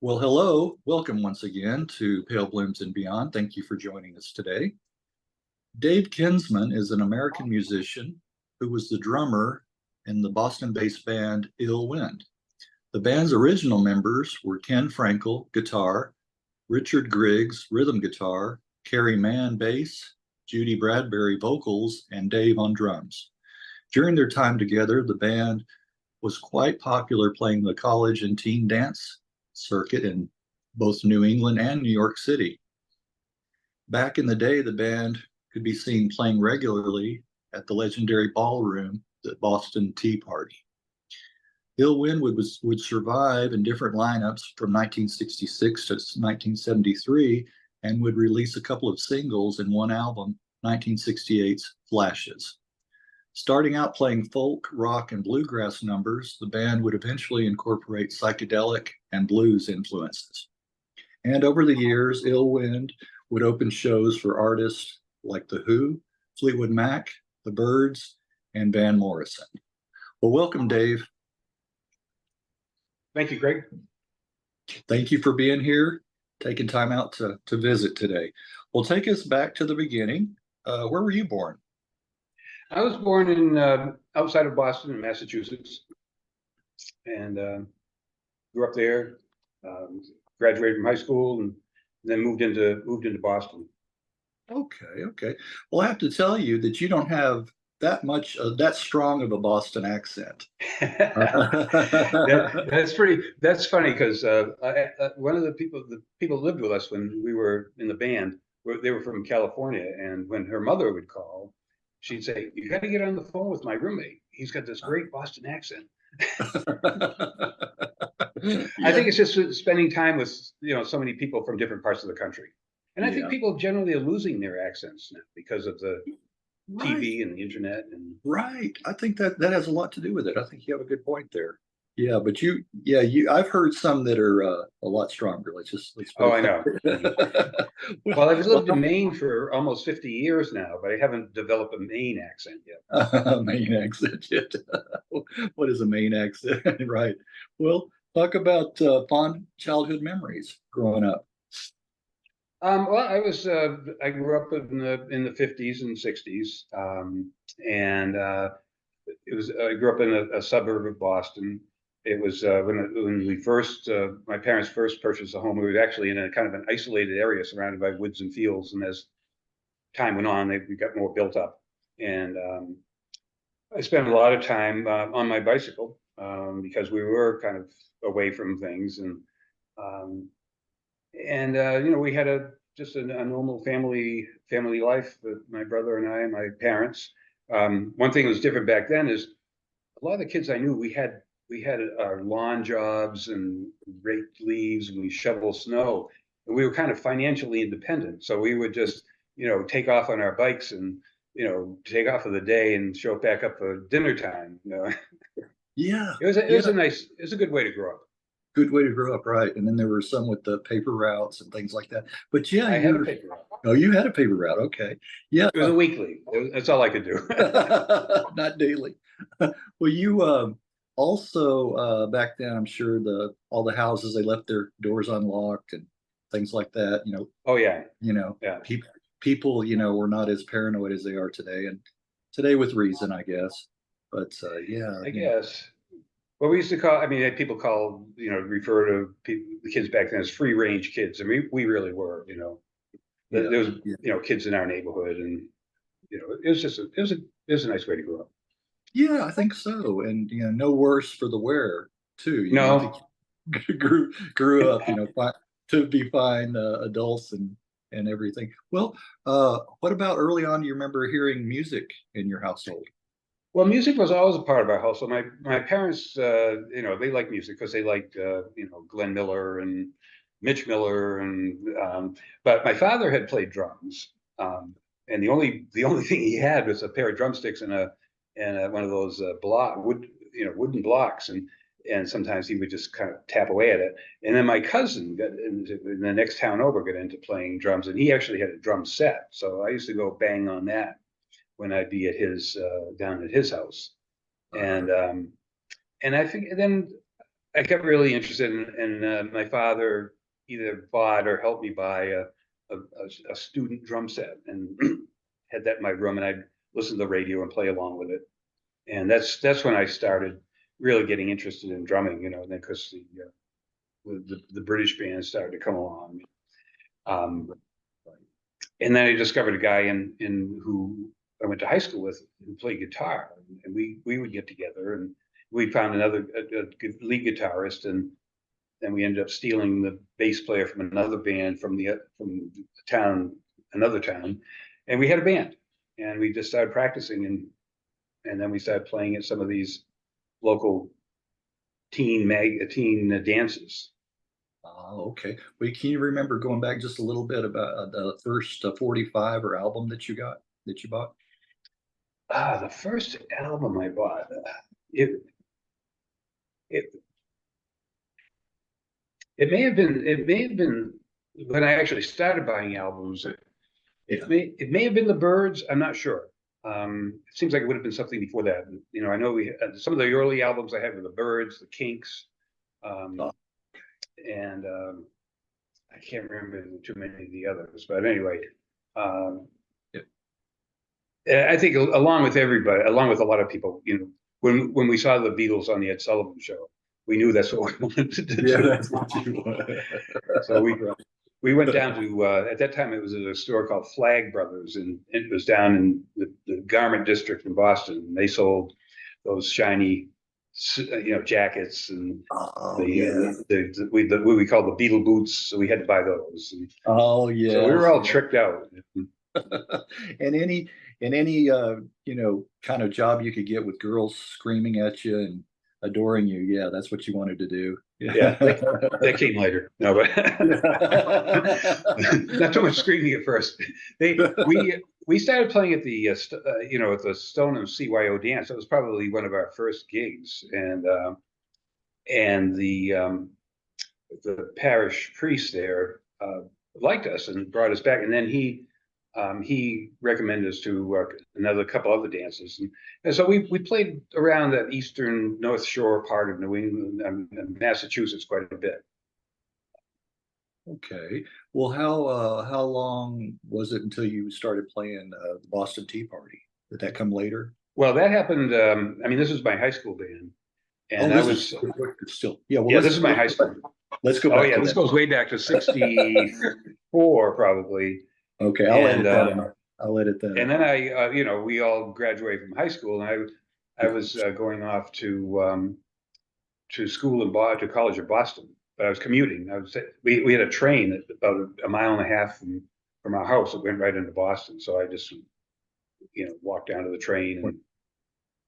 Well, hello. Welcome once again to Pale Blooms and Beyond. Thank you for joining us today. Dave Kinsman is an American musician who was the drummer in the Boston-based band Ill Wind. The band's original members were Ken Frankel, guitar, Richard Griggs, rhythm guitar, Carey Mann, bass, Judy Bradbury, vocals, and Dave on drums. During their time together, the band was quite popular playing the college and teen dance circuit in both New England and New York City. Back in the day, the band could be seen playing regularly at the legendary ballroom, the Boston Tea Party. Ill Wind would survive in different lineups from 1966 to 1973 and would release a couple of singles and one album, 1968's Flashes. Starting out playing folk, rock, and bluegrass numbers, the band would eventually incorporate psychedelic and blues influences. And over the years, Ill Wind would open shows for artists like The Who, Fleetwood Mac, the Byrds, and Van Morrison. Well, welcome, Dave. Thank you, Greg. Thank you for being here, taking time out to visit today. Well, take us back to the beginning. Where were you born? I was born in outside of Boston in Massachusetts, and grew up there. Graduated from high school, and then moved into Boston. Okay. Well, I have to tell you that you don't have that strong of a Boston accent. That's funny because one of the people who lived with us when we were in the band, they were from California, and when her mother would call, she'd say, "You got to get on the phone with my roommate. He's got this great Boston accent." I think it's just spending time with so many people from different parts of the country, and I think people generally are losing their accents now because of the TV and the internet. And right, I think that has a lot to do with it. I think you have a good point there. Yeah, but I've heard some that are a lot stronger. Let's oh, I know. Well, I've lived in Maine for almost 50 years now, but I haven't developed a Maine accent yet. Maine accent yet? What is a Maine accent? Right. Well, talk about fond childhood memories growing up. Well, I grew up in the 50s and 60s, and I grew up in a suburb of Boston. It was when we first, my parents first purchased a home. We were actually in a kind of an isolated area surrounded by woods and fields. And as time went on, we got more built up. And I spent a lot of time on my bicycle because we were kind of away from things. And we had just a normal family life with my brother and I and my parents. One thing that was different back then is a lot of the kids I knew, we had our lawn jobs and raked leaves and we shovel snow, and we were kind of financially independent. So we would just, take off on our bikes and, take off for the day and show back up for dinner time. Yeah. It was a good way to grow up. Good way to grow up, right? And then there were some with the paper routes and things like that. But yeah, I had a paper route. Oh, you had a paper route. Okay. Yeah. It was a weekly. That's all I could do. Not daily. Well, you also back then, I'm sure all the houses, they left their doors unlocked and things like that. Oh yeah. Yeah. People, were not as paranoid as they are today, and today with reason, I guess. But yeah. I guess. Well, we used to call, people refer to the kids back then as free range kids. I mean, we really were, there was, kids in our neighborhood, and, it was a nice way to grow up. Yeah, I think so. And, no worse for the wearer too. No. Grew up, to be fine adults and everything. Well, what about early on? Do you remember hearing music in your household? Well, music was always a part of our household. My parents, they liked music because they liked, Glenn Miller and Mitch Miller, and but my father had played drums, and the only thing he had was a pair of drumsticks and one of those wooden blocks, and sometimes he would just kind of tap away at it. And then my cousin in the next town over got into playing drums, and he actually had a drum set. So I used to go bang on that when I'd be at his down at his house, and I think then I got really interested and my father either bought or helped me buy a student drum set and had that in my room, and I'd listen to the radio and play along with it. And that's when I started really getting interested in drumming, you know, and then because the British bands started to come along. Um, and then I discovered a guy in who I went to high school with who played guitar, and we would get together, and we found a good lead guitarist, and then we ended up stealing the bass player from another band from the town, another town, and we had a band, and we just started practicing, and then we started playing at some of these local teen dances. Oh, okay. Well, can you remember going back just a little bit about the first 45 or album that you bought? The first album I bought, it it it may have been when I actually started buying albums. It may have been the Byrds. I'm not sure. It seems like it would have been something before that. You know, I know we some of the early albums I had were the Byrds, the Kinks, Oh, and I can't remember too many of the others. But anyway, um, I think along with everybody, along with a lot of people, you know, when we saw the Beatles on the Ed Sullivan Show, we knew that's what we wanted to do. yeah, that's what you want. So we went down to at that time it was at a store called Flag Brothers, and it was down in the garment district in Boston. And they sold those shiny, you know, jackets and Oh, yeah. what we call the Beatle boots. So we had to buy those. And Oh, so we yeah. were all tricked out. And any you know, kind of job you could get with girls screaming at you and adoring you, yeah, that's what you wanted to do. Yeah, that came later. No, but not too much screaming at first. We started playing at the you know, at the Stoneham CYO dance. That was probably one of our first gigs, and the parish priest there liked us and brought us back, and then he recommended us to another couple other dances, and so we played around that eastern North Shore part of New England and Massachusetts quite a bit. Okay. Well, how long was it until you started playing the Boston Tea Party? Did that come later? Well, that happened. I mean, this was my high school band, Oh, and I was still, yeah. Well, yeah, this is my high school. Let's go Oh back yeah, to this that. goes way back to '64 probably. Okay, I'll edit that out. I'll edit that And out. then I, you know, we all graduated from high school, and I was going off to school in to college in Boston, but I was commuting. We had a train at about a mile and a half from our house that went right into Boston, so I just, you know, walked down to the train. And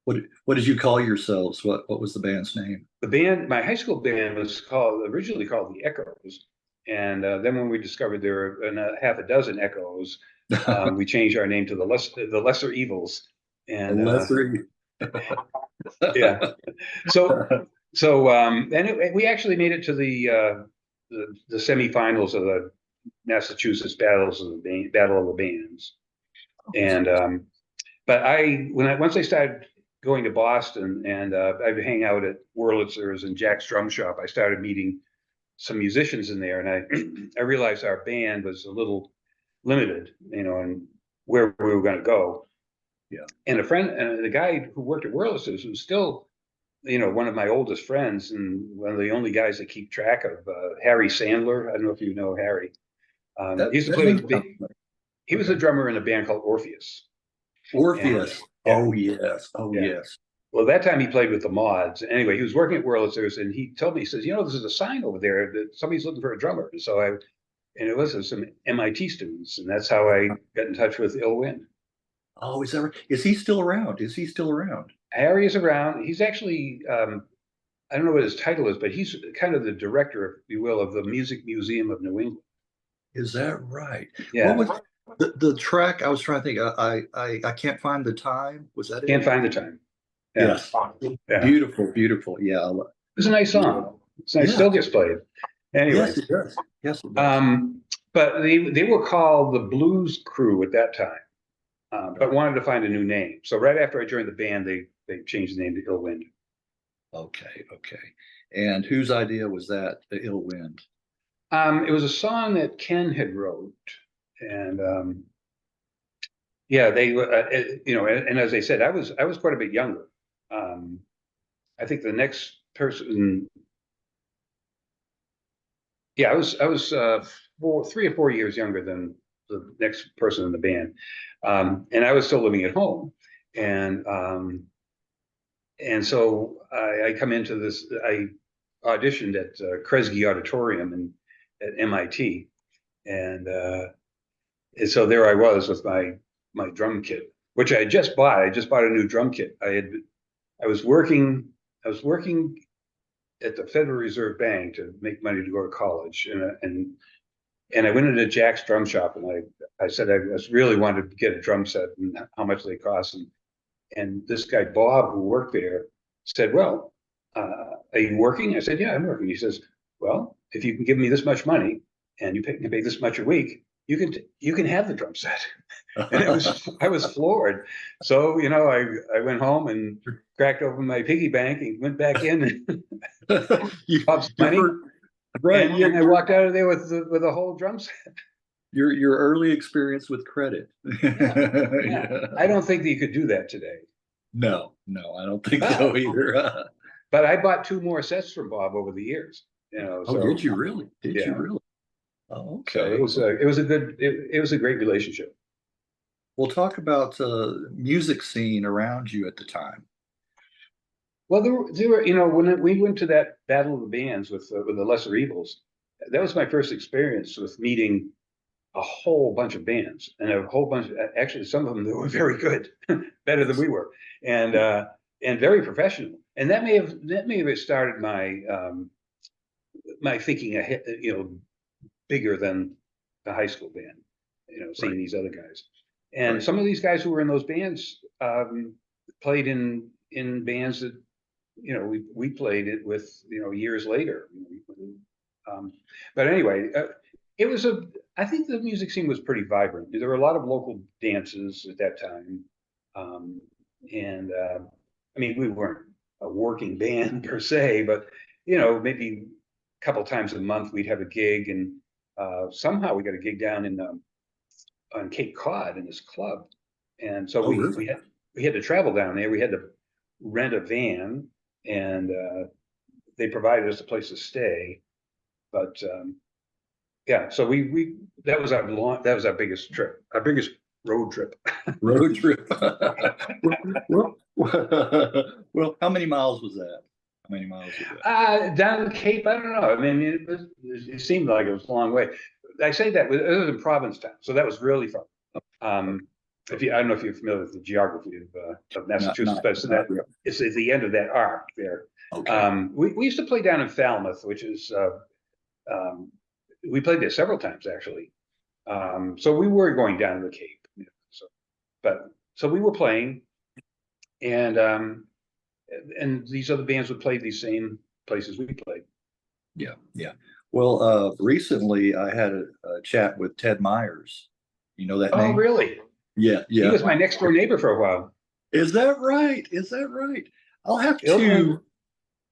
What did you call yourselves? What was the band's name? the band, my high school band, was originally called the Echoes, and then when we discovered there were half a dozen Echoes, we changed our name to the Lesser Evils, A and lesser. yeah. And we actually made it to the semifinals of the Massachusetts Battle of the Bands, and but once I started going to Boston and I'd hang out at Wurlitzer's and Jack's Drum Shop, I started meeting some musicians in there, and I realized our band was a little limited, you know, and where we were going to go. Yeah. And the guy who worked at Wurlitzer's was still, you know, one of my oldest friends and one of the only guys I keep track of, Harry Sandler. I don't know if you know Harry. He used to play with he was a drummer in a band called Orpheus. Orpheus. And, oh yes. Oh yeah. yes. Well, that time he played with the Mods. Anyway, he was working at Wurlitzer's, and he told me, he says, you know, there's a sign over there that somebody's looking for a drummer. And it was some MIT students, and that's how I got in touch with Ill Wind. Oh, is he still around? Is he still around? Harry is around. He's actually, I don't know what his title is, but he's kind of the director, if you will, of the Music Museum of New England. Is that right? Yeah. What was the track? I was trying to think. I can't find the time. Was that it? Can't find the time. Yeah. Yes. Yeah. Beautiful, beautiful. Yeah. It's a nice song. It's nice. Yeah. Still gets played. Anyway. Yes, it does. Yes, it does. But they were called the Blues Crew at that time, but wanted to find a new name. So right after I joined the band, they changed the name to Ill Wind. Okay, okay. And whose idea was that, the Ill Wind? It was a song that Ken had wrote, and yeah, they you know, and as I said, I was quite a bit younger. Um, I think the next person, yeah, I was 3 or 4 years younger than the next person in the band, and I was still living at home, and so I come into this. I auditioned at Kresge Auditorium at MIT, and so there I was with my drum kit, which I had just bought. I just bought a new drum kit. I was working at the Federal Reserve Bank to make money to go to college, and I went into Jack's drum shop, and I said I was really wanted to get a drum set and how much they cost, and this guy Bob who worked there said, "Well, are you working?" I said, "Yeah, I'm working." He says, "Well, if you can give me this much money and you can pay this much a week, you can have the drum set." And I was floored. So, you know, I went home and cracked open my piggy bank and went back in and You, popped some money. right. And I walked out of there with a whole drum set. Your early experience with credit. Yeah. I don't think that you could do that today. No, I don't think so either. But I bought 2 more sets from Bob over the years. You know, Oh, so did you really? Did yeah. you really? Oh, So okay. it was a great relationship. We'll talk about music scene around you at the time. Well, there were, you know, when we went to that Battle of the Bands with the Lesser Evils, that was my first experience with meeting a whole bunch of bands and a whole bunch. Actually, some of them that were very good, better than we were, and very professional. And that may have started my thinking ahead, you know, bigger than the high school band. You know, seeing these other guys, and some of these guys who were in those bands played in bands that, you know, we played it with, you know, years later. But anyway, I think the music scene was pretty vibrant. There were a lot of local dances at that time. And I mean, we weren't a working band per se, but, you know, maybe a couple times a month we'd have a gig, and somehow we got a gig down on Cape Cod in this club. And so really? we had to travel down there. We had to rent a van, and they provided us a place to stay. But yeah, so we that was our biggest trip, our biggest road trip. Road trip. Well, how many miles was that? How many miles was that? Down the Cape, I don't know. I mean, it seemed like it was a long way. I say that it was in Provincetown, so that was really fun. I don't know if you're familiar with the geography of Massachusetts, but it's at the end of that arc there. Okay. We used to play down in Falmouth, which is we played there several times actually. So we were going down to the Cape, you know, so we were playing, and these other bands would play these same places we played. Yeah. Well, recently I had a chat with Ted Myers. You know that name? Oh, really? Yeah. He was my next door neighbor for a while. Is that right? I'll have to.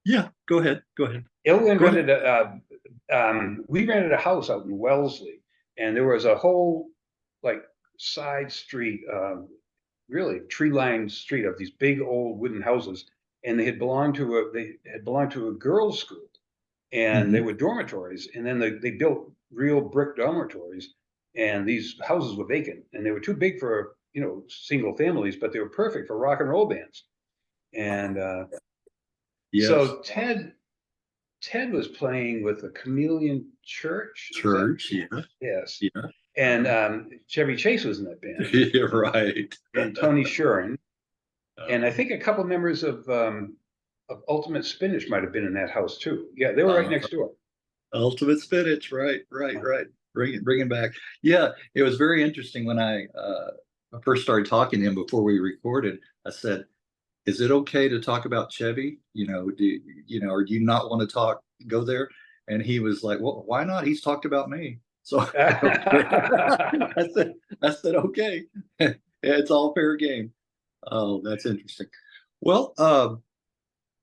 Yeah, go ahead. Ilwin we rented a house out in Wellesley, and there was a whole like side street, really tree-lined street of these big old wooden houses, and they had belonged to a girls' school, and they were dormitories, and then they built real brick dormitories, and these houses were vacant, and they were too big for, you know, single families, but they were perfect for rock and roll bands. And yes. So Ted was playing with the Chameleon Church. Yeah. Yes. Yeah. And Chevy Chase was in that band. Yeah, right. And Tony Shuren. And I think a couple members of Ultimate Spinach might have been in that house too. Yeah, they were right next door. Ultimate Spinach, right. Bring it back. Yeah, it was very interesting when I first started talking to him before we recorded. I said, "Is it okay to talk about Chevy? You know, or do you not want to go there?" And he was like, "Well, why not? He's talked about me." So I said, "Okay, it's all fair game." Oh, that's interesting. Well,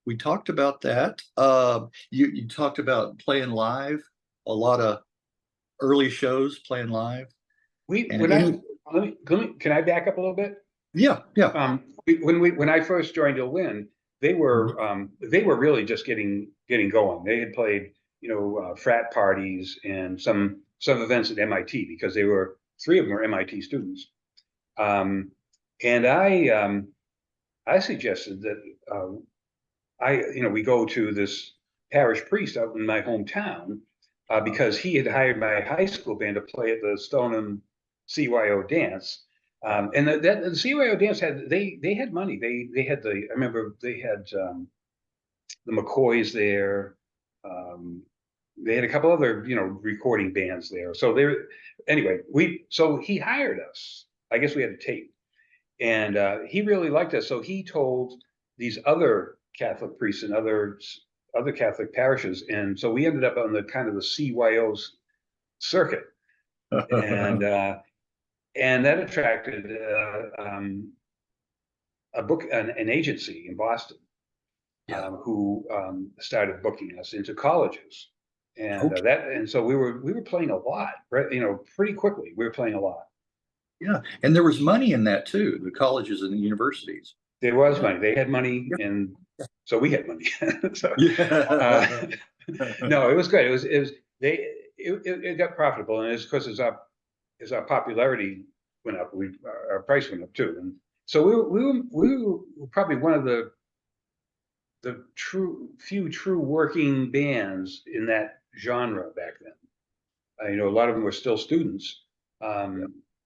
we talked about that. You talked about playing live, a lot of early shows playing live. We And when I let me can I back up a little bit? yeah, yeah. When I first joined Il Win, they were really just getting going. They had played, frat parties and some events at MIT because they were three of them were MIT students. And I suggested that we go to this parish priest out in my hometown because he had hired my high school band to play at the Stoneham CYO dance. And the CYO dance they had money. They had I remember they had the McCoys there. They had a couple other recording bands there. So anyway, so he hired us. I guess we had a tape, and he really liked us. So he told these other Catholic priests and other Catholic parishes, and so we ended up on the kind of the CYO's circuit, and that attracted an agency in Boston who started booking us into colleges, and and so we were playing a lot, right? Pretty quickly we were playing a lot. Yeah, and there was money in that too, the colleges and the universities. There was money. They had money, and so we had money. So, no, it was good. It got profitable, and because as our popularity went up, our price went up too, and so we were probably one of the few true working bands in that genre back then. A lot of them were still students.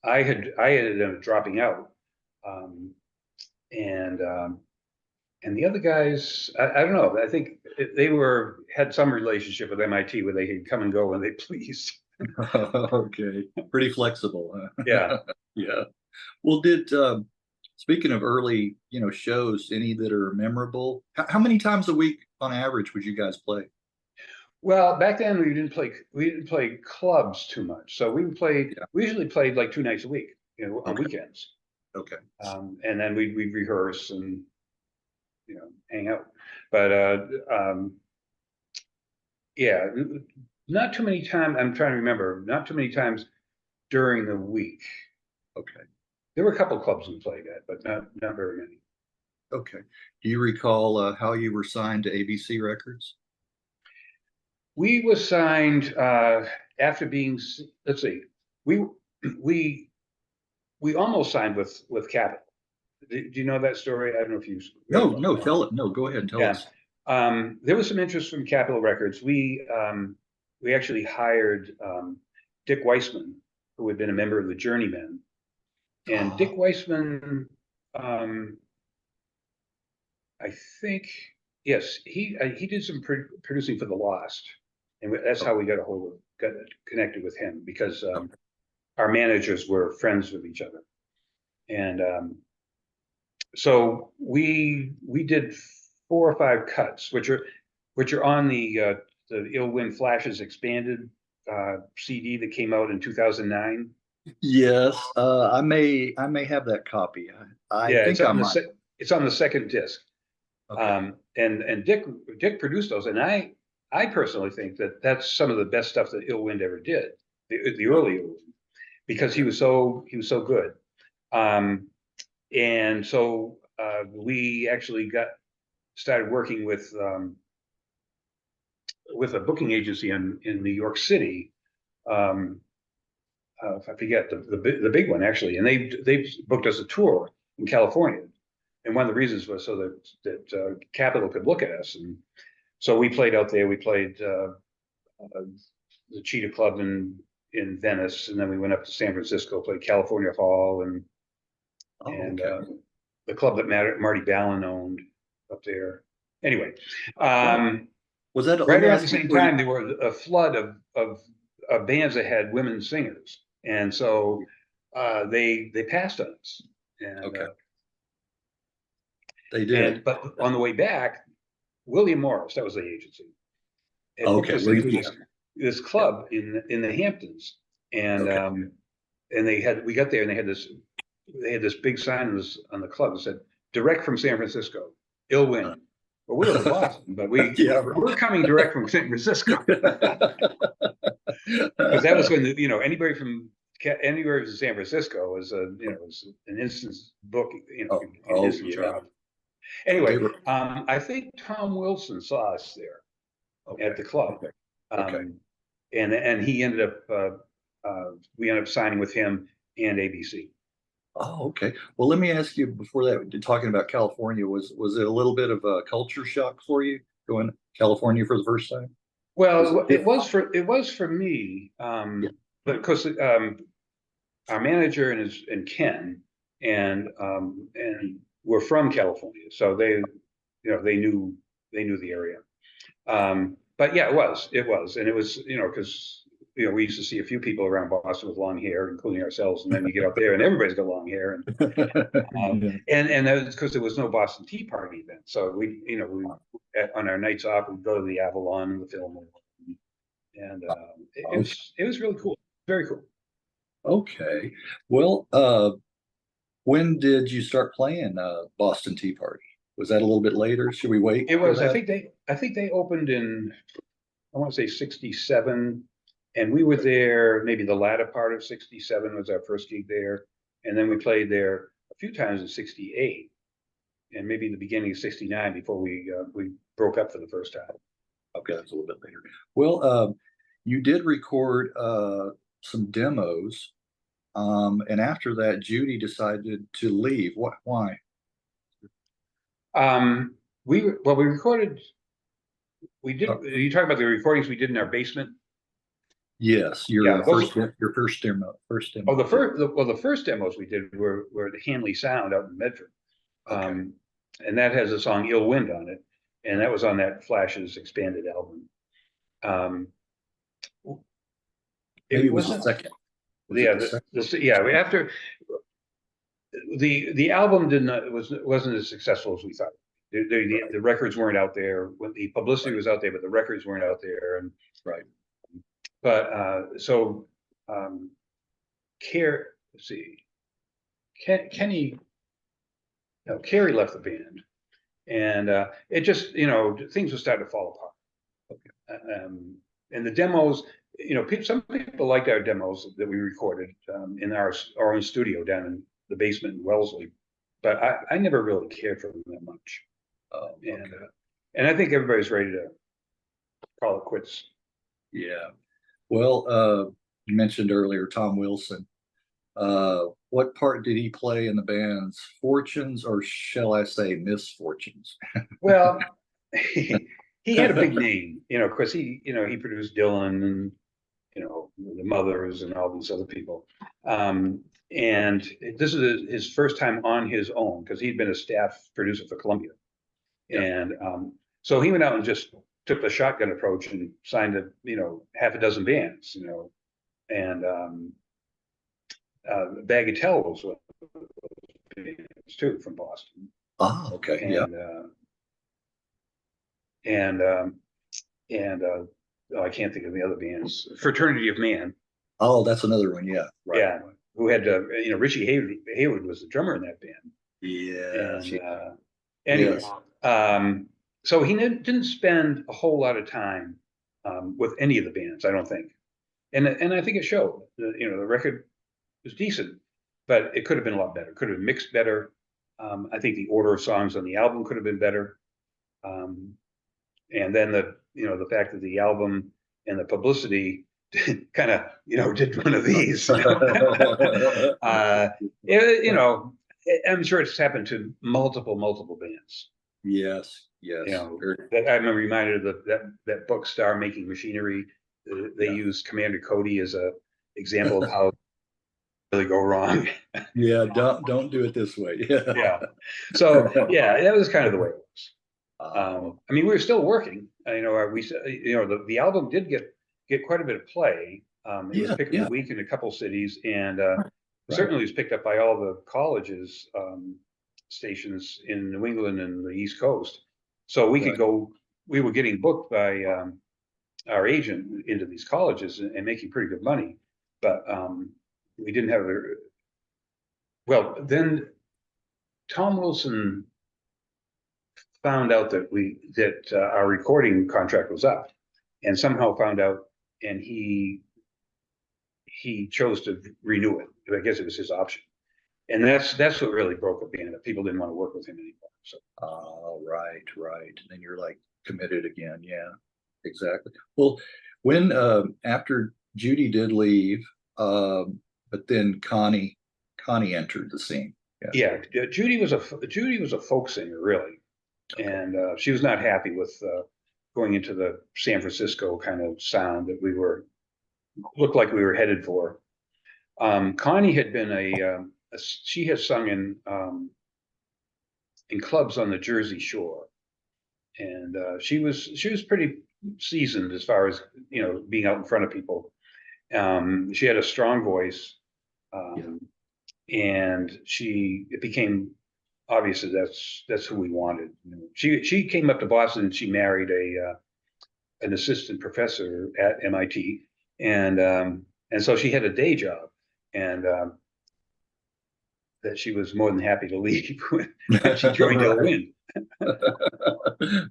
I had ended up dropping out, and the other guys, I don't know. I think they had some relationship with MIT where they could come and go when they pleased. Okay, pretty flexible. Yeah. Yeah. Well, speaking of early, shows, any that are memorable? How many times a week on average would you guys play? Well, back then we didn't play clubs too much. So we usually played like 2 nights a week, on weekends. Okay. And then we'd rehearse and hang out. But yeah, not too many times. I'm trying to remember. Not too many times during the week. Okay. There were a couple of clubs we played at, but not very many. Okay. Do you recall how you were signed to ABC Records? We were signed after being. Let's see. We almost signed with Capitol. Do you know that story? I don't know if you. No, tell it. No, go ahead and tell us. There was some interest from Capitol Records. We actually hired Dick Weissman, who had been a member of the Journeymen, and Dick Weissman, I think, yes, he did some producing for The Lost, and that's how we got connected with him because our managers were friends with each other, and so we did 4 or 5 cuts, which are on the Il Win Flashes expanded CD that came out in 2009. Yes, I may have that copy. I think it's on the second disc. Okay. And Dick produced those, and I personally think that that's some of the best stuff that Il Win ever did, the early Il Win, because he was so good. And so we actually started working with a booking agency in New York City. If I forget the big one actually, and they booked us a tour in California, and one of the reasons was so that Capitol could look at us, and so we played out there. We played the Cheetah Club in Venice, and then we went up to San Francisco, played California Hall, and the club that Marty Ballin owned up there. Anyway, was that right around the same time? There were a flood of bands that had women singers, and so they passed on us. And, they did. But on the way back, William Morris, that was the agency, had booked us into this club in the Hamptons, and we got there and they had this big sign on the club that said "Direct from San Francisco, Il Win." Well, we were in Boston, but Yeah. we're coming direct from San Francisco because that was when anybody from anywhere from San Francisco was was an instant book, an instant job. Anyway, I think Tom Wilson saw us there at the club, and he ended up we ended up signing with him and ABC. Oh, okay. Well, let me ask you before that, talking about California, was it a little bit of a culture shock for you going to California for the first time? Well, it was for me, but because our manager and Ken and were from California, so they knew the area. But yeah, it was, and it was because we used to see a few people around Boston with long hair, including ourselves, and then you get up there and everybody's got long hair, and that was because there was no Boston Tea Party then. So we on our nights off we'd go to the Avalon and the Fillmore, and it was really cool, very cool. Okay. Well, when did you start playing Boston Tea Party? Was that a little bit later? Should we wait? It was. I think they opened in, I want to say 67, and we were there maybe the latter part of 67 was our first gig there, and then we played there a few times in 68, and maybe the beginning of 69 before we broke up for the first time. Okay, that's a little bit later. Well, you did record some demos, and after that, Judy decided to leave. Why? We recorded. We did. You talking about the recordings we did in our basement? Yes, your first demo. Oh, the first demos we did were the Hanley Sound out in Medford, and that has the song "Ill Wind" on it, and that was on that Flash's expanded album. Maybe it was the second. After the album wasn't as successful as we thought. The records weren't out there. When the publicity was out there, but the records weren't out there. And right. But so Carey left the band, and it just things were starting to fall apart. And the demos, some people liked our demos that we recorded in our own studio down in the basement in Wellesley, but I never really cared for them that much. And I think everybody's ready to call it quits. Yeah. Well, you mentioned earlier Tom Wilson. What part did he play in the band's fortunes, or shall I say misfortunes? Well, he had a big name, because he produced Dylan and the Mothers and all these other people. And this is his first time on his own because he'd been a staff producer for Columbia. Yeah. And so he went out and just took the shotgun approach and signed half a dozen bands, and Bagatelle was one of those bands too from Boston. Oh, okay. And I can't think of the other bands. Fraternity of Man. Oh, that's another one. Yeah. Right. Yeah. Who had Richie Haywood was the drummer in that band. Yeah. Anyway, so he didn't spend a whole lot of time with any of the bands, I don't think, and I think it showed. The record was decent, but it could have been a lot better. Could have been mixed better. I think the order of songs on the album could have been better. And then the fact that the album and the publicity kind of did one of these. I'm sure it's happened to multiple bands. Yes. I'm reminded of that book Star Making Machinery. They used Commander Cody as a example of how really go wrong. Yeah, don't do it this way. Yeah. So that was kind of the way it was. We were still working. The album did get quite a bit of play. It was picked up a week in a couple cities, and certainly was picked up by all the colleges stations in New England and the East Coast. So we could go. We were getting booked by our agent into these colleges and making pretty good money, but we didn't have well, then Tom Wilson found out that our recording contract was up, and somehow found out, and he chose to renew it. I guess it was his option, and that's what really broke the band. That people didn't want to work with him anymore. So, right, right. And then you're like committed again. Yeah, exactly. Well, when after Judy did leave, but then Connie entered the scene. Yeah, Judy was a folk singer, really, and she was not happy with going into the San Francisco kind of sound that looked like we were headed for. Connie had been she has sung in clubs on the Jersey Shore, and she was pretty seasoned as far as being out in front of people. She had a strong voice, and it became obvious that that's who we wanted. She came up to Boston and she married an assistant professor at MIT, and so she had a day job, and that she was more than happy to leave when she joined El Wind.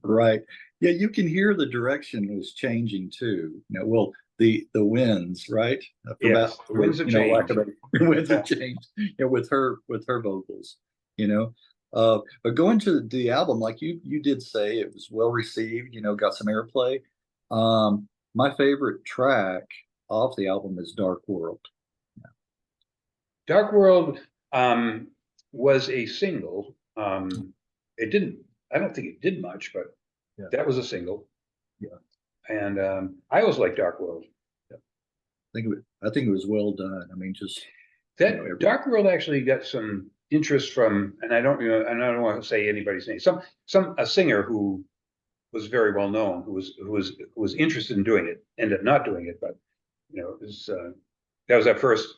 Right. Yeah, you can hear the direction was changing too. Well, the winds, right? Yes, the winds have changed. Winds have changed. With her vocals. But going to the album, like you did say, it was well received. Got some airplay. My favorite track off the album is "Dark World." Dark World was a single. It didn't. I don't think it did much, but that was a single. Yeah. And I always liked Dark World. Yeah. I think it was well done. I mean, just that Dark World actually got some interest from, and I don't want to say anybody's name. A singer who was very well known, who was interested in doing it, ended up not doing it, but it was that was that first.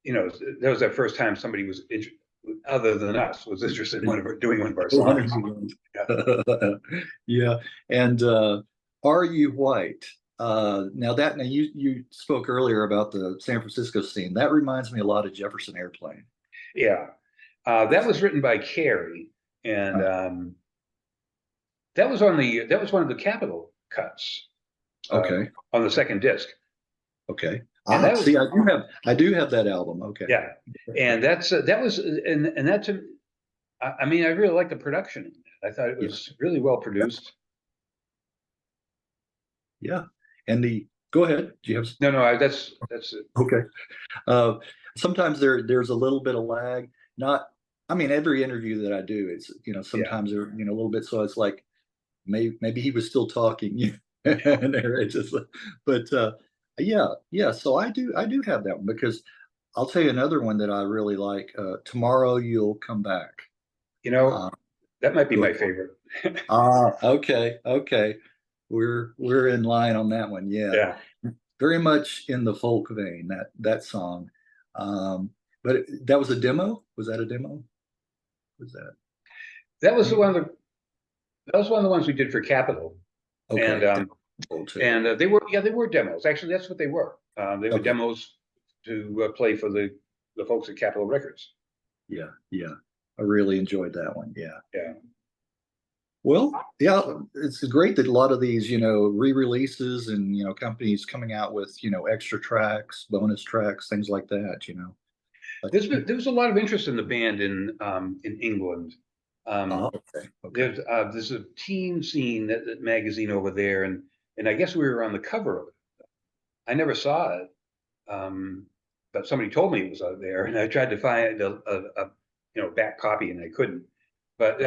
That was that first time somebody was other than us was interested in doing one of our songs. Yeah. And Are You White? Now you spoke earlier about the San Francisco scene. That reminds me a lot of Jefferson Airplane. Yeah. That was written by Carey, and that was one of the Capitol cuts. Okay. On the second disc. Okay. See, I do have that album. Okay. Yeah, and that's I mean, I really like the production. I thought it was really well produced. Yeah, and go ahead. Do you have? No, that's it. Okay. Sometimes there's a little bit of lag. I mean, every interview that I do, it's sometimes they're a little bit. So it's like maybe he was still talking, and it's just, but. Yeah. So I do have that one, because I'll tell you another one that I really like. Tomorrow You'll Come Back. That might be my favorite. Okay. We're in line on that one. Yeah. Very much in the folk vein, that song. But that was a demo. Was that a demo? That was one of the ones we did for Capitol. Okay. And they were demos. Actually, that's what they were. They were demos to play for the folks at Capitol Records. Yeah. I really enjoyed that one. Yeah. Well, it's great that a lot of these, re-releases and companies coming out with extra tracks, bonus tracks, things like that. There was a lot of interest in the band in England. Okay. There's a teen scene that magazine over there, and I guess we were on the cover of it. I never saw it, but somebody told me it was out there, and I tried to find a back copy, and I couldn't. But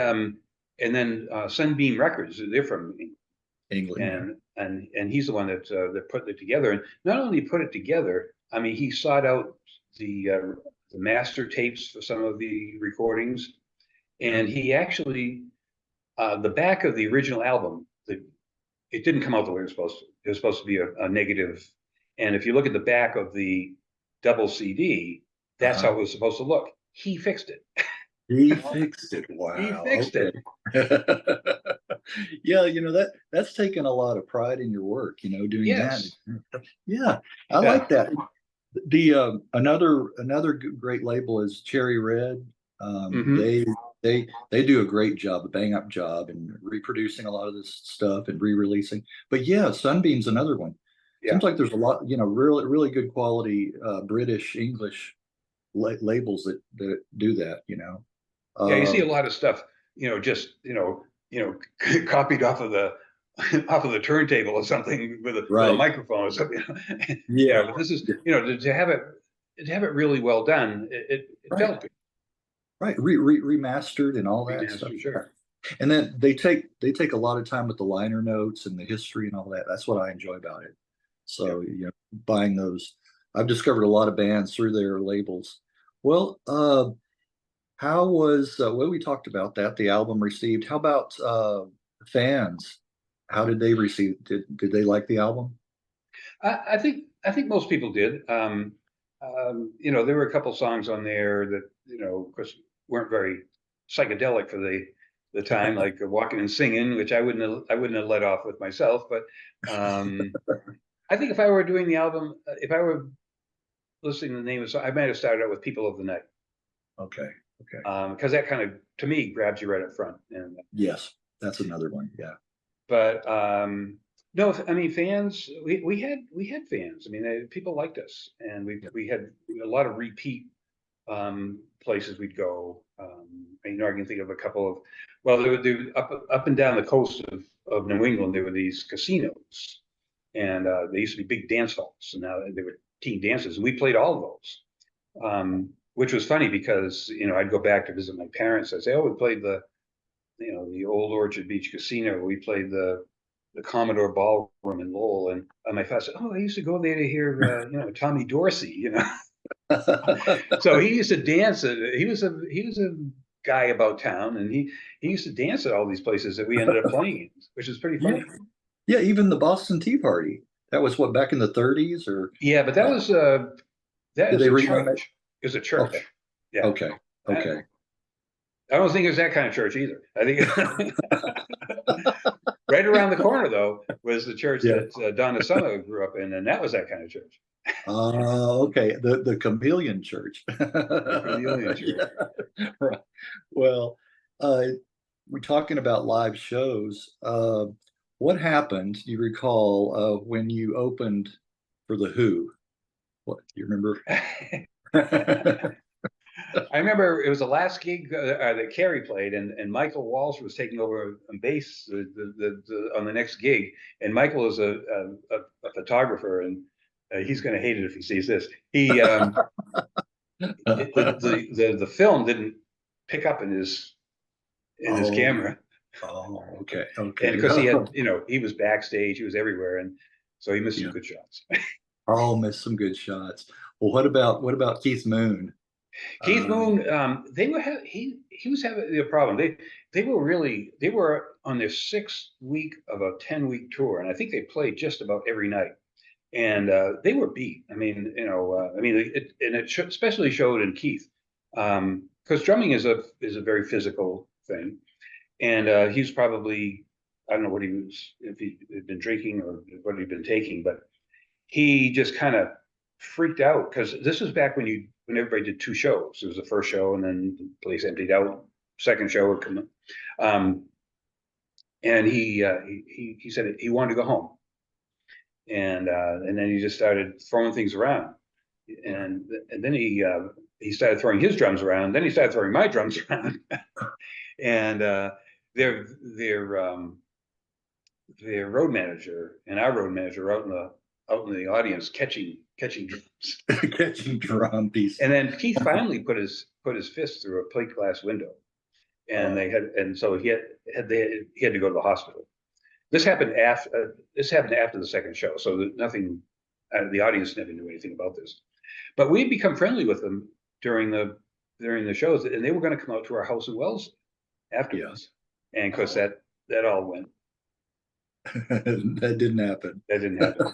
and then Sunbeam Records, they're from England, and he's the one that put it together. And not only put it together, I mean, he sought out the master tapes for some of the recordings, and he actually the back of the original album. It didn't come out the way it was supposed to. It was supposed to be a negative. And if you look at the back of the double CD, that's how it was supposed to look. He fixed it. He fixed it. Wow. He fixed it. Yeah, that's taken a lot of pride in your work, doing that. Yeah, I like that. The another great label is Cherry Red. they do a great job, a bang up job in reproducing a lot of this stuff and re-releasing. But yeah, Sunbeam's another one. Yeah. Seems like there's a lot, really good quality British English labels that do that, Yeah, you see a Um, lot of stuff, just copied off of the off of the turntable or something with a right. microphone or something. Yeah. But this is, Yeah. to have it really well done, it Right. felt good. Right. Remastered and all that stuff. Remastered, Yeah. sure. And then they take a lot of time with the liner notes and the history and all that. That's what I enjoy about it. Yeah. So, buying those, I've discovered a lot of bands through their labels. Well, how was well, we talked about that, the album received. How about fans? How did they receive? Did they like the album? I think most people did. There were a couple songs on there that, of course, weren't very psychedelic for the time, like Walking and Singing, which I wouldn't have let off with myself. But I think if I were doing the album, if I were listening to the name of the song, I might have started out with People of the Night, Okay. Okay. because that kind of, to me, grabs you right up front. And Yes, that's another one. Yeah. but no, I mean, fans. We had fans. I mean, people liked us, and Yeah. we had a lot of repeat places we'd go. I can think of a couple of, well, there up and down the coast of New England, there were these casinos, and they used to be big dance halls, and now they were teen dances, and we played all of those. Which was funny because I'd go back to visit my parents. I'd say, "Oh, we played the old Orchard Beach Casino. We played the Commodore Ballroom in Lowell." And my father said, "Oh, I used to go there to hear Tommy Dorsey." So he used to dance. He was a guy about town, and he used to dance at all these places that we ended up playing, which is pretty Yeah. funny. Yeah, even the Boston Tea Party. That was what, back in the 30s, or Yeah, but uh, that did was they a rerun it? church. It was a Okay. church. Yeah. Okay. I, Okay. I don't think it was that kind of church either. I think right around the corner, though, was the church Yeah. that Donna Summer grew up in, and that was that kind of church. Okay. The Chameleon Church. The Chameleon Church. Yeah. Right. Well, uh, we're talking about live shows. What happened, do you recall, when you opened for The Who? What, do you remember? I remember it was the last gig that Carey played, and Michael Walsh was taking over on bass on the next gig. And Michael is a photographer, and he's going to hate it if he sees this. The film didn't pick up in his Oh, camera, okay. and Okay. because he was backstage, he was everywhere, and so he missed some Yeah. good shots. Oh, missed some good shots. Well, what about Keith Moon? Keith Um, Moon, he was having a problem. They were on their 6th week of a 10-week tour, and I think they played just about every night. And they were beat. I mean, it especially showed in Keith, because drumming is a very physical thing, and he's probably, I don't know what if he had been drinking or what he'd been taking, but he just kind of freaked out because this was back when everybody did 2 shows. It was the first show, and then the place emptied out. Second show would come, and he said he wanted to go home, and then he just started throwing things around, and then he started throwing his drums around. Then he started throwing my drums around, and their their road manager and our road manager were out in the audience catching drums. catching drum piece. And then Keith finally put his fist through a plate glass window, and so he had to go to the hospital. This happened after the second show, so that nothing. The audience never knew anything about this, but we'd become friendly with them during the shows, and they were going to come out to our house in Wells afterwards. And of course that all went. That didn't happen. That didn't happen.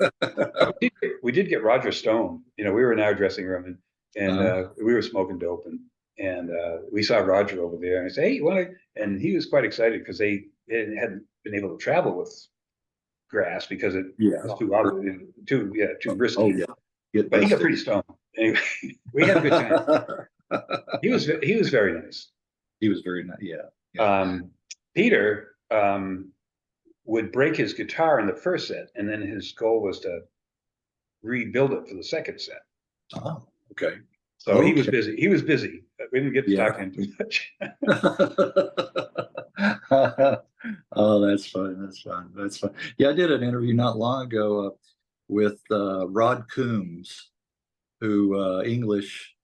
We did get Roger Stone. We were in our dressing room, and we were smoking dope, and we saw Roger over there, and I said, "Hey, you want to?" And he was quite excited because they hadn't been able to travel with grass because it was too ugly, too risky. Oh yeah. But he got pretty stoned. Anyway, we had a good time. He was very nice. He was very nice. Yeah. Yeah. Peter would break his guitar in the first set, and then his goal was to rebuild it for the second set. Oh, okay. So he was busy. He was busy. We didn't get to talk to him too much. Oh, that's fun. That's fun. That's fun. Yeah, I did an interview not long ago with Rod Coombs, who English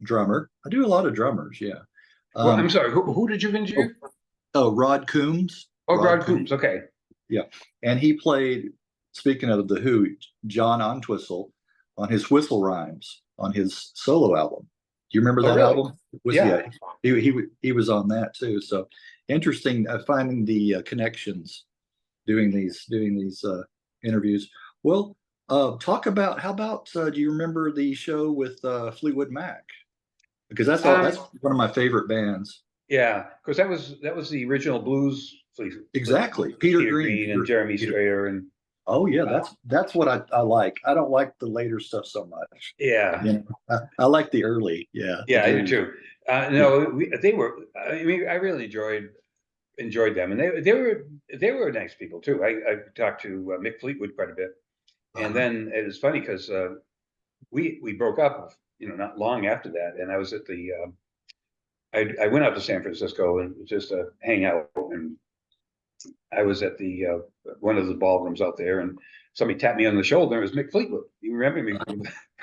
drummer. I do a lot of drummers. Yeah. Well, I'm sorry. Who did you interview? Oh, Rod Coombs. Oh, Rod Coombs. Okay. Yeah, and he played. Speaking of the Who, John Entwistle on his Whistle Rhymes on his solo album. Do you remember that album? Yeah. He was on that too. So interesting finding the connections doing these interviews. Well, talk about how about do you remember the show with Fleetwood Mac? Because that's one of my favorite bands. Yeah, because that was the original blues Fleetwood. Exactly, Peter Green and Jeremy Strayer and. Oh yeah, that's what I like. I don't like the later stuff so much. Yeah, you know, I like the early. Yeah, yeah, I do too. No, they were. I mean, I really enjoyed them, and they were nice people too. I talked to Mick Fleetwood quite a bit, and then it was funny because we broke up, not long after that, and I was at the. I went out to San Francisco and just to hang out, and I was at the one of the ballrooms out there, and somebody tapped me on the shoulder. It was Mick Fleetwood. You remember me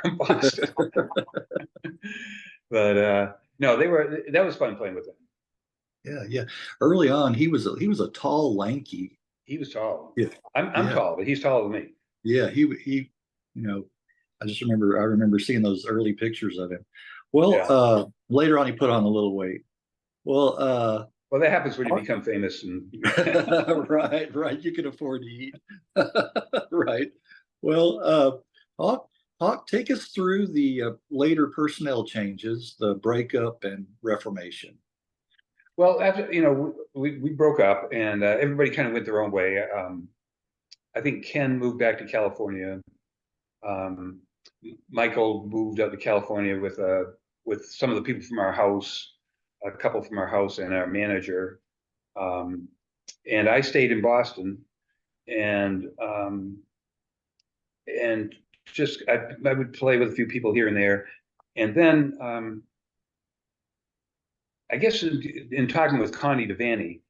from Boston? But no, that was fun playing with them. Yeah, yeah. Early on, he was a tall, lanky. He was tall. Yeah, I'm tall, but he's taller than me. Yeah, he I remember seeing those early pictures of him. Well, later on he put on a little weight. Well, that happens when you become famous and right. You can afford to eat. Right. Well, Hawk, take us through the later personnel changes, the breakup and reformation. Well, after we broke up and everybody kind of went their own way. I think Ken moved back to California. Michael moved out to California with some of the people from our house, a couple from our house, and our manager. And I stayed in Boston, and just I would play with a few people here and there, and then I guess in talking with Connie Devaney,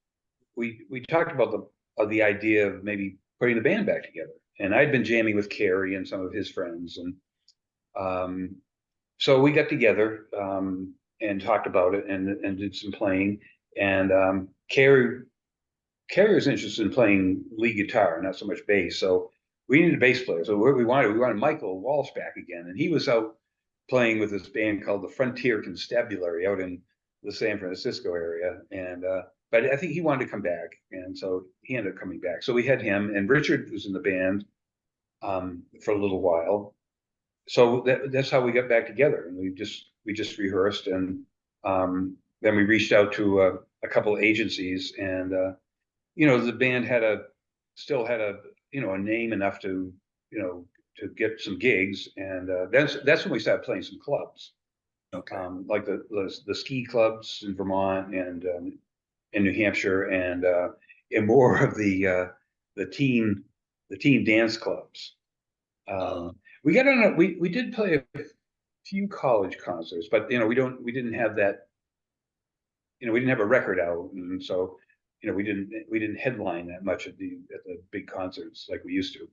we talked about the idea of maybe putting the band back together. And I'd been jamming with Carey and some of his friends, and so we got together and talked about it and did some playing. And Carey was interested in playing lead guitar, not so much bass. So we needed a bass player. So what we wanted Michael Walsh back again, and he was out playing with this band called the Frontier Constabulary out in the San Francisco area. And but I think he wanted to come back, and so he ended up coming back. So we had him, and Richard was in the band for a little while. So that's how we got back together, and we just rehearsed, and then we reached out to a couple of agencies, and the band still had a name enough to to get some gigs, and that's when we started playing some clubs. Okay. Like the ski clubs in Vermont and in New Hampshire, and more of the teen dance clubs. We got on we did play a few college concerts, but we didn't have that. We didn't have a record out, and so we didn't headline that much at the big concerts like we used to.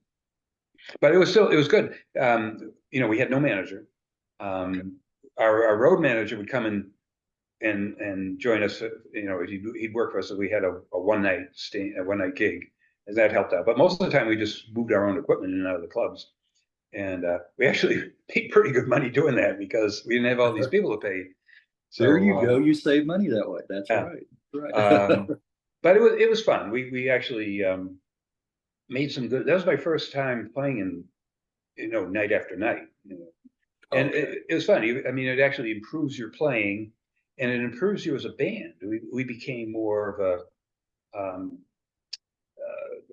But it was good. We had no manager. Our road manager would come in and join us. He'd work for us. So we had a one night gig, and that helped out. But most of the time, we just moved our own equipment in and out of the clubs, and we actually paid pretty good money doing that because we didn't have all these people to pay. So there you go. You save money that way. That's right. Right. But it was fun. We actually made some good. That was my first time playing night after night. And it was fun. I mean, it actually improves your playing, and it improves you as a band. We became more of a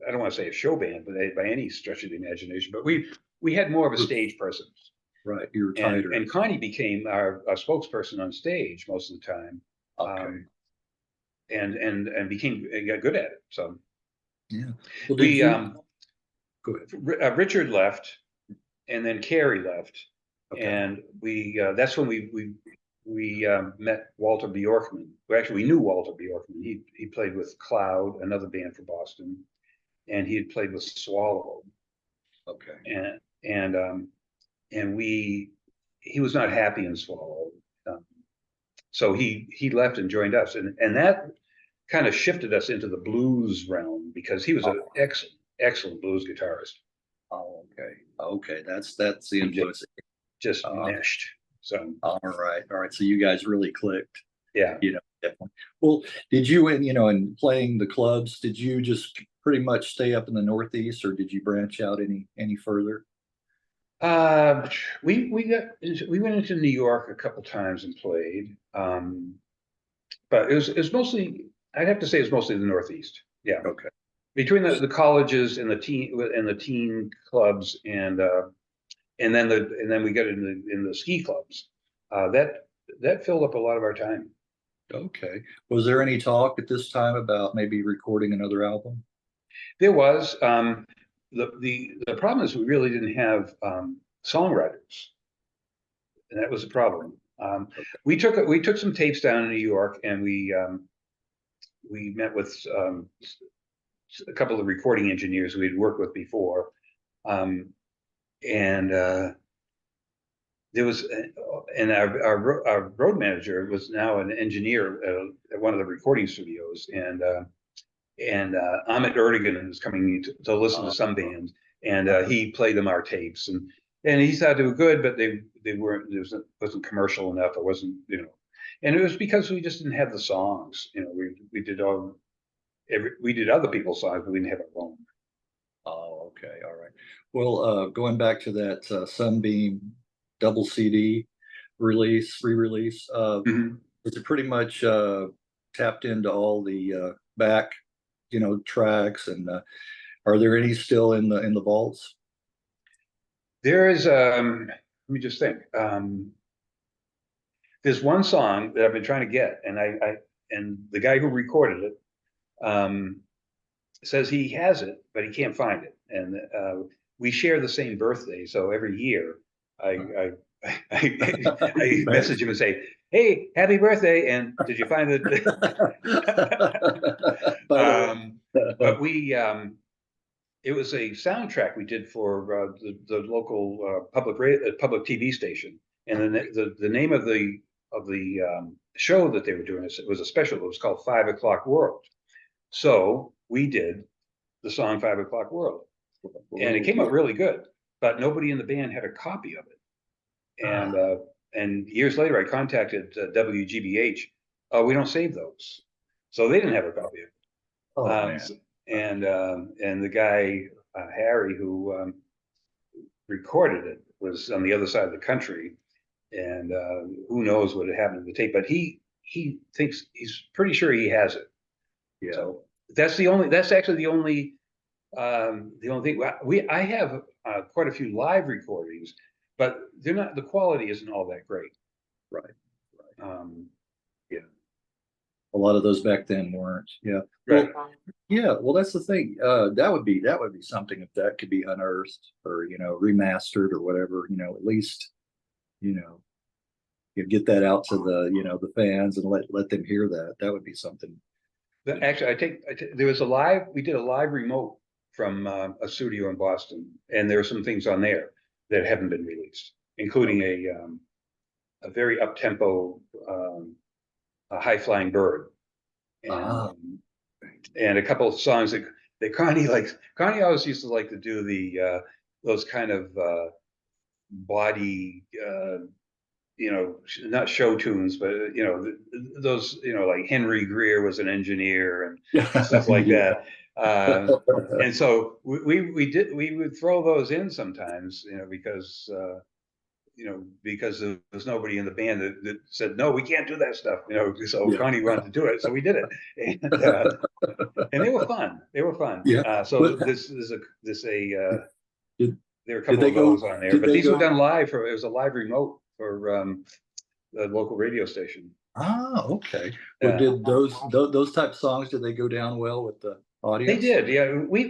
I don't want to say a show band, but by any stretch of the imagination. But we had more of a stage presence. Right, you were tighter. And Connie became our spokesperson on stage most of the time. Okay. And got good at it. So Yeah. Well, did we you go ahead? Richard left, and then Carey left, Okay. and that's when we met Walter Bjorkman. Well, actually, we knew Walter Bjorkman. He played with Cloud, another band from Boston, and he had played with Swallow. Okay. And he was not happy in Swallow, so he left and joined us, and that kind of shifted us into the blues realm because he was an excellent blues guitarist. Oh, okay. Okay. That's the influence. Just meshed. So all right. All right. So you guys really clicked. yeah. Definitely. Well, did you, in playing the clubs, did you just pretty much stay up in the Northeast, or did you branch out any further? We went into New York a couple times and played, but it was mostly, I'd have to say it's mostly the Northeast. Yeah. Okay. Between the colleges and the teen clubs and then we got in the ski clubs. That filled up a lot of our time. Okay. Was there any talk at this time about maybe recording another album? There was. The problem is we really didn't have songwriters, and that was a problem. We took some tapes down in New York, and we met with a couple of recording engineers we'd worked with before, and there was, and our road manager was now an engineer at one of the recording studios, and Ahmet Erdogan was coming to listen to some bands, and he played them our tapes, and he thought they were good, but they weren't. Wasn't commercial enough. It wasn't, and it was because we just didn't have the songs. We did other people's songs, but we didn't have our own. Oh, okay. All right. Well, going back to that Sunbeam double CD re-release, was it pretty much tapped into all the back, tracks, and are there any still in the vaults? There is, let me just think. There's one song that I've been trying to get, and the guy who recorded it says he has it, but he can't find it. And we share the same birthday, so every year I message him and say, "Hey, happy birthday!" And did you find it? But it was a soundtrack we did for the local public TV station, and then the name of the show that they were doing, it was a special. It was called 5 O'Clock World. So we did the song 5 O'Clock World, and it came out really good, but nobody in the band had a copy of it. And years later, I contacted WGBH. Oh, we don't save those, so they didn't have a copy of it. Oh, man. And the guy Harry, who recorded it, was on the other side of the country, and who knows what had happened to the tape? But he thinks, he's pretty sure he has it. Yeah. So that's actually the only thing. I have quite a few live recordings, but they're not. The quality isn't all that great. Right. Yeah. A lot of those back then weren't. Yeah. Right. Well, yeah. Well, that's the thing. That would be something if that could be unearthed or remastered or whatever. At least you get that out to the the fans and let them hear that. That would be something. Actually, we did a live remote from a studio in Boston, and there are some things on there that haven't been released, including a very up-tempo, a high-flying bird, and a couple of songs that Connie likes. Connie always used to like to do those kind of body, not show tunes, but those, like Henry Greer was an engineer and stuff like that. And so we would throw those in sometimes, because there was nobody in the band that said, no, we can't do that stuff, so Connie wanted to do it, so we did it. And they were fun. Yeah. So there are a couple of those on there, but these were done live. It was a live remote for the local radio station. Ah, okay. Well, did those type of songs, did they go down well with the They audience? did, yeah.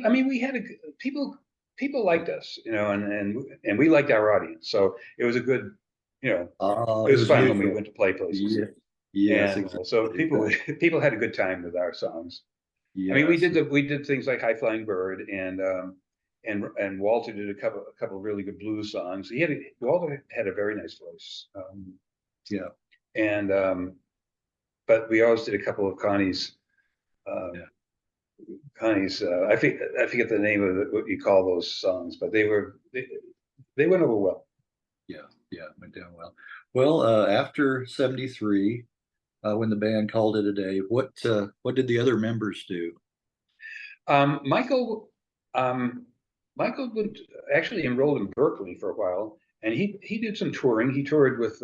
I mean, we had people liked us, and we liked our audience. So it was a good, it It was was fun when we mutual. went to play places, Yeah. Yes, and so exactly. people had a good time with our songs. I mean, Yes. we did things like High Flying Bird, and Walter did a couple of really good blues songs. Walter had a very nice voice, Yeah. and but we always did a couple of Um, Yeah. I forget the name of what you call those songs, but they went over well. Yeah. Yeah. Went down well. Well, after 73, when the band called it a day, what did the other members do? Um, Michael, um, Michael would actually enrolled in Berkeley for a while, and he did some touring. He toured with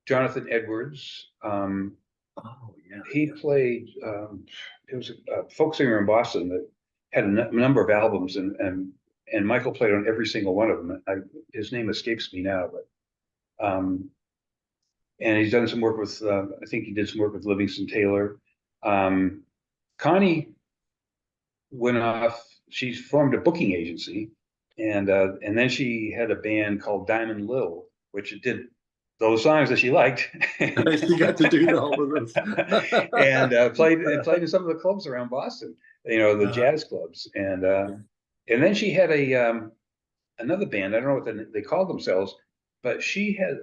Jonathan Edwards. Oh, yeah. He Yeah. played. It was a folk singer in Boston that had a number of albums, and Michael played on every single one of them. His name escapes me now, but and he's done some work with. I think he did some work with Livingston Taylor. Um, Connie went off. She formed a booking agency, and then she had a band called Diamond Lil, which did those songs that she liked, You got to do all of those. and played in some of the clubs around Boston. The Uh-huh. jazz clubs, and then she had another band. I don't know what they called themselves, but she had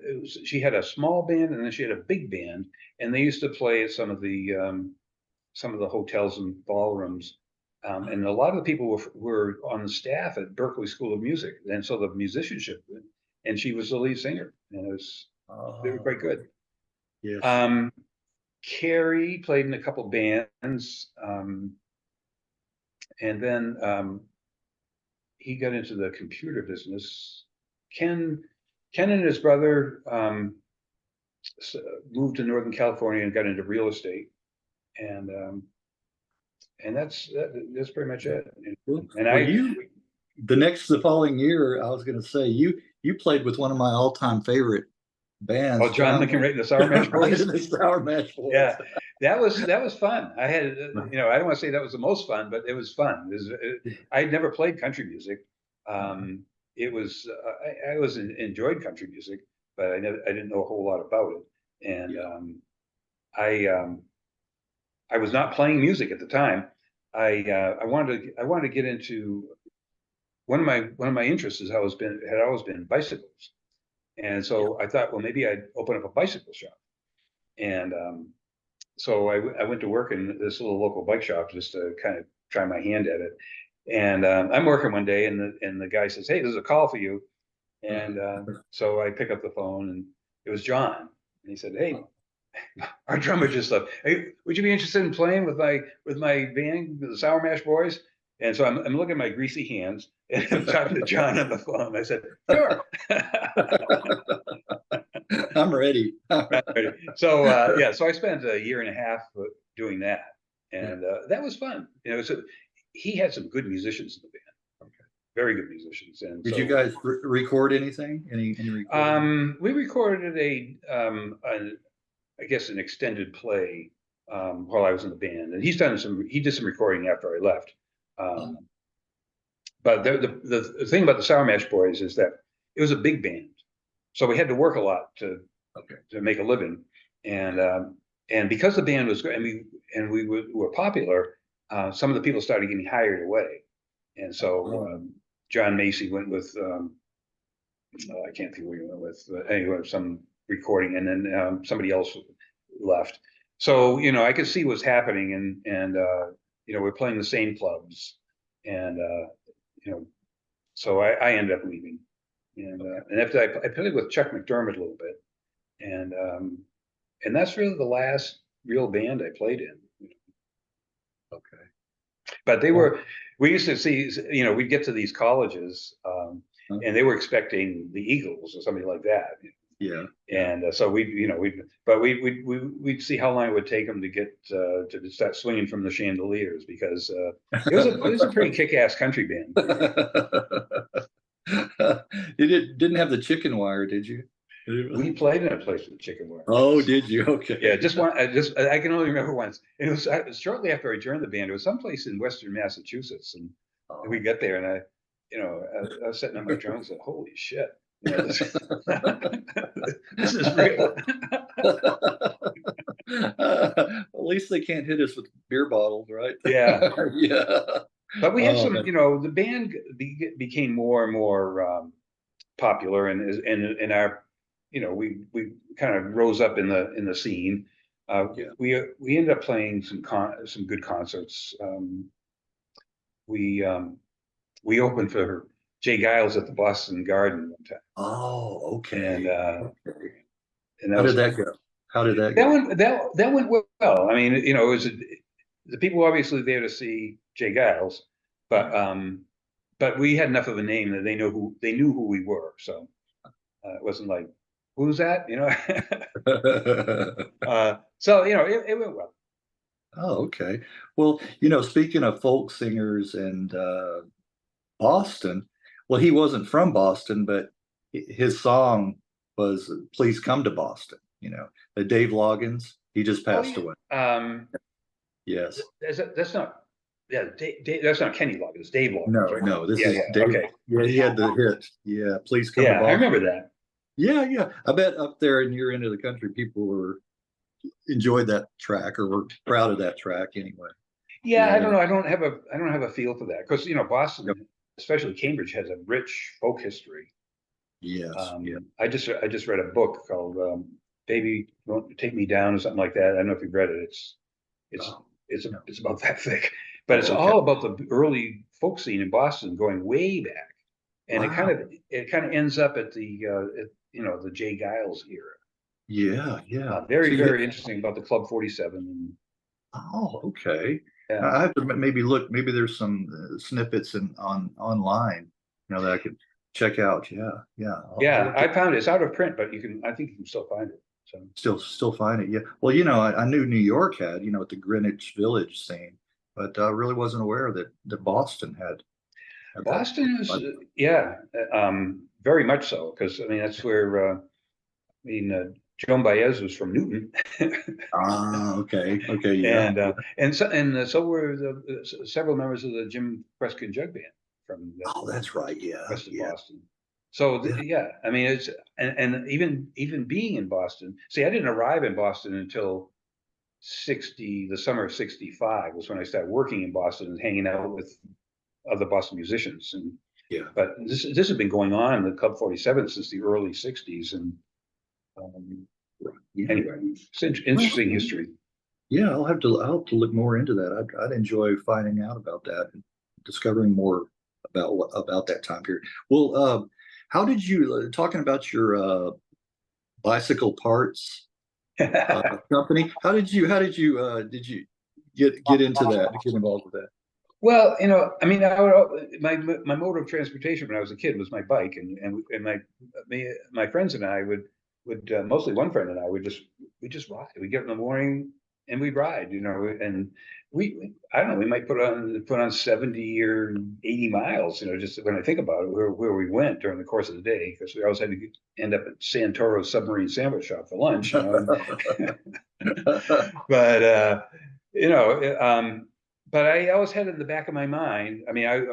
a small band, and then she had a big band, and they used to play at some of the hotels and ballrooms. And a lot of the people were on the staff at Berklee School of Music, and so the musicianship, and she was the lead singer, and they were quite Oh, good. yes. Um, Carey played in a couple bands, and then he got into the computer business. Ken, Ken and his brother moved to Northern California and got into real estate, and that's pretty much it. Well, And well, the following year, I was going to say you played with one of my all-time favorite bands, John Lincoln right in the Sour Mash right Boys. in the Sour Mash Boys. Yeah, that was fun. I had, I don't want to say that was the most fun, but it was fun. I'd never played country music. It was I was enjoyed country music, but I didn't know a whole lot about it. And Yeah. I I was not playing music at the time. I wanted to get into one of my interests is had always been bicycles, and Yeah. so I thought, well, maybe I'd open up a bicycle shop. And so I went to work in this little local bike shop just to kind of try my hand at it. And I'm working one day, and the guy says, "Hey, there's a call for you." And so I pick up the phone, and it was John. And he said, "Hey, our drummer just left. Hey, would you be interested in playing with my band, the Sour Mash Boys?" And so I'm looking at my greasy hands, and I'm talking to John on the phone. I said, "Sure." I'm ready. So yeah, so I spent a year and a half doing that, Yeah. and that was fun. So he had some good musicians in the band, Okay. very good musicians, and Did you so guys record anything? Any recording? we recorded I guess an extended play while I was in the band, and he did some recording after I left. Um, but the thing about the Sour Mash Boys is that it was a big band, so we had to work a lot Okay. to make a living, and because the band was great, and we were popular, some of the people started getting hired away, and so John Macy went with I can't think who he went with, but anyway, some recording, and then somebody else left. So I could see what's happening, and we're playing the same clubs, and so I ended up leaving, and after I played with Chuck McDermott a little bit, and that's really the last real band I played in. Okay. But we used to see, we'd get to these colleges, and they were expecting the Eagles or something like that. Yeah. And so we'd see how long it would take them to get to start swinging from the chandeliers, because it was a pretty kick-ass country band. You didn't have the chicken wire, did you? We played in a place with chicken wings. Oh, did you? Okay. Yeah, just one. I can only remember once. It was shortly after I joined the band. It was someplace in Western Massachusetts, and we got there, and I was sitting on my drums and said, "Holy shit, this, this is real." At least they can't hit us with beer bottles, right? Yeah, Yeah. but we had Oh, some. man. The band became more and more popular, and our, we kind of rose up in the scene. Yeah. We ended up playing some good concerts. We opened for Jay Giles at the Boston Garden one time, Oh, and okay. Okay. that How did was that go? How did that that go? went that went well. I mean, it was the people were obviously there to see Jay Giles, but we had enough of a name that they knew who we were. So it wasn't like, who's that? So it went well. Oh, okay. Well, speaking of folk singers and Boston, well, he wasn't from Boston, but his song was "Please Come to Boston." Dave Loggins, he just Oh passed yeah. away. Yes. That's not, yeah, that's not Kenny Loggins, it's Dave Loggins, No, right? no, this Yeah, is yeah. Dave. Okay. Yeah, he had the hit. Yeah, "Please Come to Yeah, I Boston." remember that. Yeah, yeah. I bet up there in your end of the country, people were enjoyed that track or were proud of that track anyway. Yeah, I Yeah. don't know. I don't have a feel for that because Yep. Boston, especially Cambridge, has a rich folk history. Yes. Yeah. I just read a book called "Baby Won't Take Me Down" or something like that. I don't know if you've read it. It's Oh, it's no. it's about that thick, but it's Oh, okay. all about the early folk scene in Boston going way back, and Wow. it kind of ends up at the Jay Giles era. Yeah, yeah. So Very you very interesting about the Club 47 and Oh, okay. yeah. I have to maybe look. Maybe there's some snippets on online, that I could check out. Yeah, yeah. I'll Yeah, look I at found it. It's out of print, but I think you can still find it. So still find it. Yeah. Well, I knew New York had, at the Greenwich Village scene, but I really wasn't aware that Boston had that. Boston is, yeah, very much so. Because I mean, that's where Joan Baez was from Newton, Ah, okay, okay, yeah. and so were several members of the Jim Prescott Jug Band from Oh, that's right. Yeah, west of yeah, Boston. So yeah. yeah, I mean, and even being in Boston. See, I didn't arrive in Boston until the summer of '65 was when I started working in Boston and hanging out with other Boston musicians. Yeah. But this has been going on in the Club 47 since the early '60s, and um, Right. Yeah. anyway, it's Well, interesting history. yeah, I'll have to look more into that. I'd enjoy finding out about that and discovering more about that time period. Well, how did you talking about your bicycle parts company? Did you get into that? Get involved with that? Well, I mean, my mode of transportation when I was a kid was my bike, and my friends and I would mostly one friend and I we just ride. We get up in the morning and we'd ride, and I don't know, we might put on 70 or 80 miles, just when I think about it, where we went during the course of the day, because we always had to end up at Santoro's Submarine Sandwich Shop for lunch, but you know, but I always had in the back of my mind. I mean,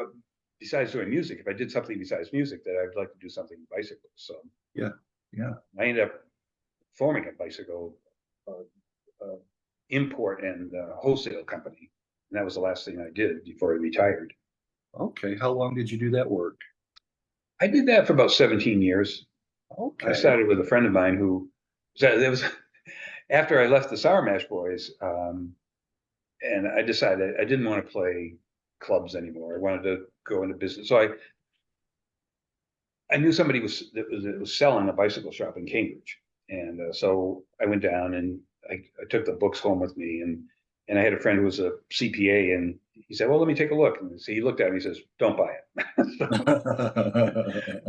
besides doing music, if I did something besides music, that I'd like to do something with bicycles. So Yeah, yeah. I ended up forming a bicycle uh, import and wholesale company, and that was the last thing I did before I retired. Okay. How long did you do that work? I did that for about 17 years. I Okay. started with a friend of mine who so that was after I left the Sour Mash Boys. And I decided I didn't want to play clubs anymore. I wanted to go into business. So I knew somebody that was selling a bicycle shop in Cambridge, and so I went down and I took the books home with me, and I had a friend who was a CPA, and he said, "Well, let me take a look." And so he looked at me, and he says, "Don't buy it."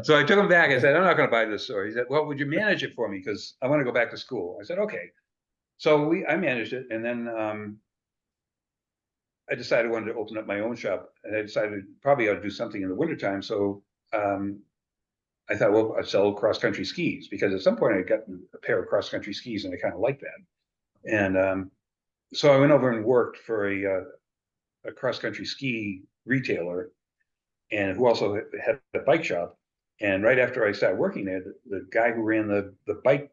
So I took him back. I said, "I'm not going to buy this store." He said, "Well, would you manage it for me? Because I want to go back to school." I said, "Okay." So I managed it, and then I decided I wanted to open up my own shop, and I decided probably I ought to do something in the wintertime. So I thought, well, I'd sell cross-country skis, because at some point I got a pair of cross-country skis and I kind of liked that. And so I went over and worked for a cross-country ski retailer, and who also had a bike shop. And right after I started working there, the guy who ran the bike